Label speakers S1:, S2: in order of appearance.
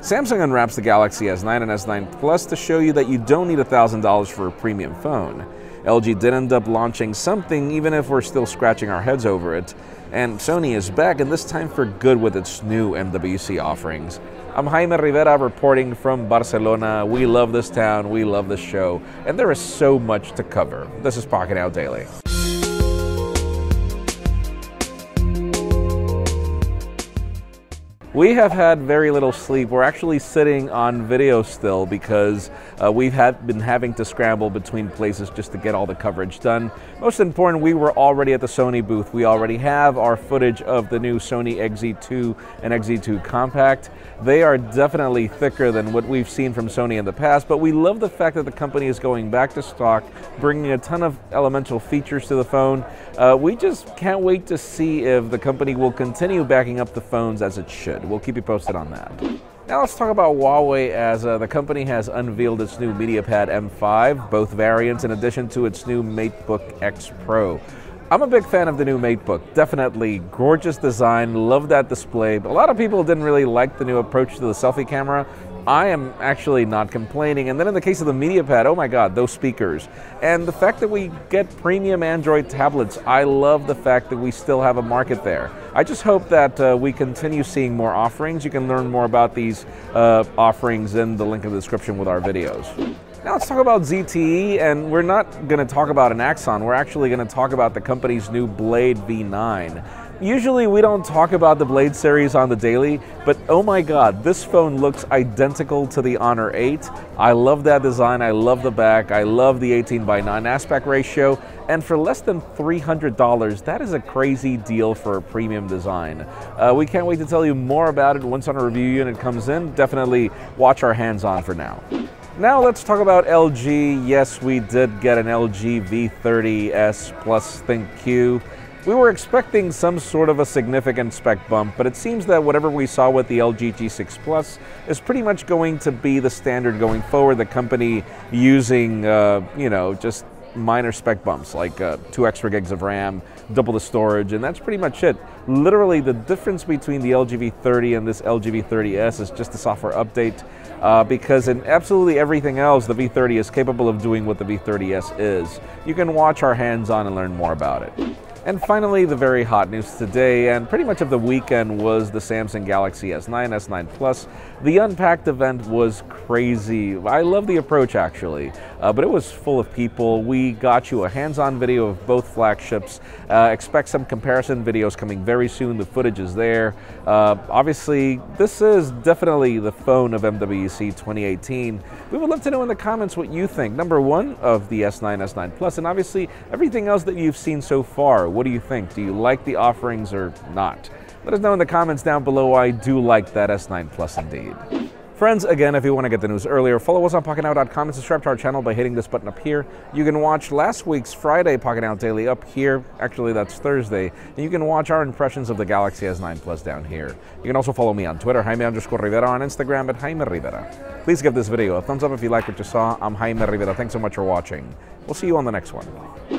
S1: Samsung unwraps the Galaxy S9 and S9 Plus to show you that you don't need $1,000 for a premium phone. LG did end up launching something, even if we're still scratching our heads over it. And Sony is back, and this time for good with its new MWC offerings. I'm Jaime Rivera reporting from Barcelona. We love this town, we love this show, and there is so much to cover. This is Pocketnow Daily. We have had very little sleep. We're actually sitting on video still because we've been having to scramble between places just to get all the coverage done. Most important, we were already at the Sony booth. We already have our footage of the new Sony XZ2 and XZ2 Compact. They are definitely thicker than what we've seen from Sony in the past, but we love the fact that the company is going back to stock, bringing a ton of elemental features to the phone. We just can't wait to see if the company will continue backing up the phones as it should. We'll keep you posted on that. Now let's talk about Huawei, as the company has unveiled its new MediaPad M5, both variants, in addition to its new MateBook X Pro. I'm a big fan of the new MateBook. Definitely gorgeous design, love that display. A lot of people didn't really like the new approach to the selfie camera. I am actually not complaining. And then in the case of the MediaPad, oh my God, those speakers. And the fact that we get premium Android tablets, I love the fact that we still have a market there. I just hope that we continue seeing more offerings. You can learn more about these offerings in the link in the description with our videos. Now let's talk about ZTE, and we're not going to talk about an Axon. We're actually going to talk about the company's new Blade V9. Usually we don't talk about the Blade series on the daily, but oh my God, this phone looks identical to the Honor 8. I love that design, I love the back, I love the 18:9 aspect ratio, and for less than $300, that is a crazy deal for a premium design. We can't wait to tell you more about it once our review unit comes in. Definitely watch our hands-on for now. Now let's talk about LG. Yes, we did get an LG V30S Plus ThinQ. We were expecting some sort of a significant spec bump, but it seems that whatever we saw with the LG G6 Plus is pretty much going to be the standard going forward. The company using, just minor spec bumps like 2 extra gigs of RAM, double the storage, and that's pretty much it. Literally, the difference between the LG V30 and this LG V30S is just a software update, because in absolutely everything else, the V30 is capable of doing what the V30S is. You can watch our hands-on and learn more about it. And finally, the very hot news today, and pretty much of the weekend, was the Samsung Galaxy S9, S9 Plus. The Unpacked event was crazy. I love the approach, actually, but it was full of people. We got you a hands-on video of both flagships. Expect some comparison videos coming very soon. The footage is there. Obviously, this is definitely the phone of MWC 2018. We would love to know in the comments what you think. Number one, of the S9, S9 Plus, and obviously everything else that you've seen so far. What do you think? Do you like the offerings or not? Let us know in the comments down below. I do like that S9 Plus indeed. Friends, again, if you want to get the news earlier, follow us on Pocketnow.com and subscribe to our channel by hitting this button up here. You can watch last week's Friday Pocketnow Daily up here. Actually, that's Thursday. And you can watch our impressions of the Galaxy S9 Plus down here. You can also follow me on Twitter, Jaime_Rivera, on Instagram at Jaime Rivera. Please give this video a thumbs up if you like what you saw. I'm Jaime Rivera. Thanks so much for watching. We'll see you on the next one.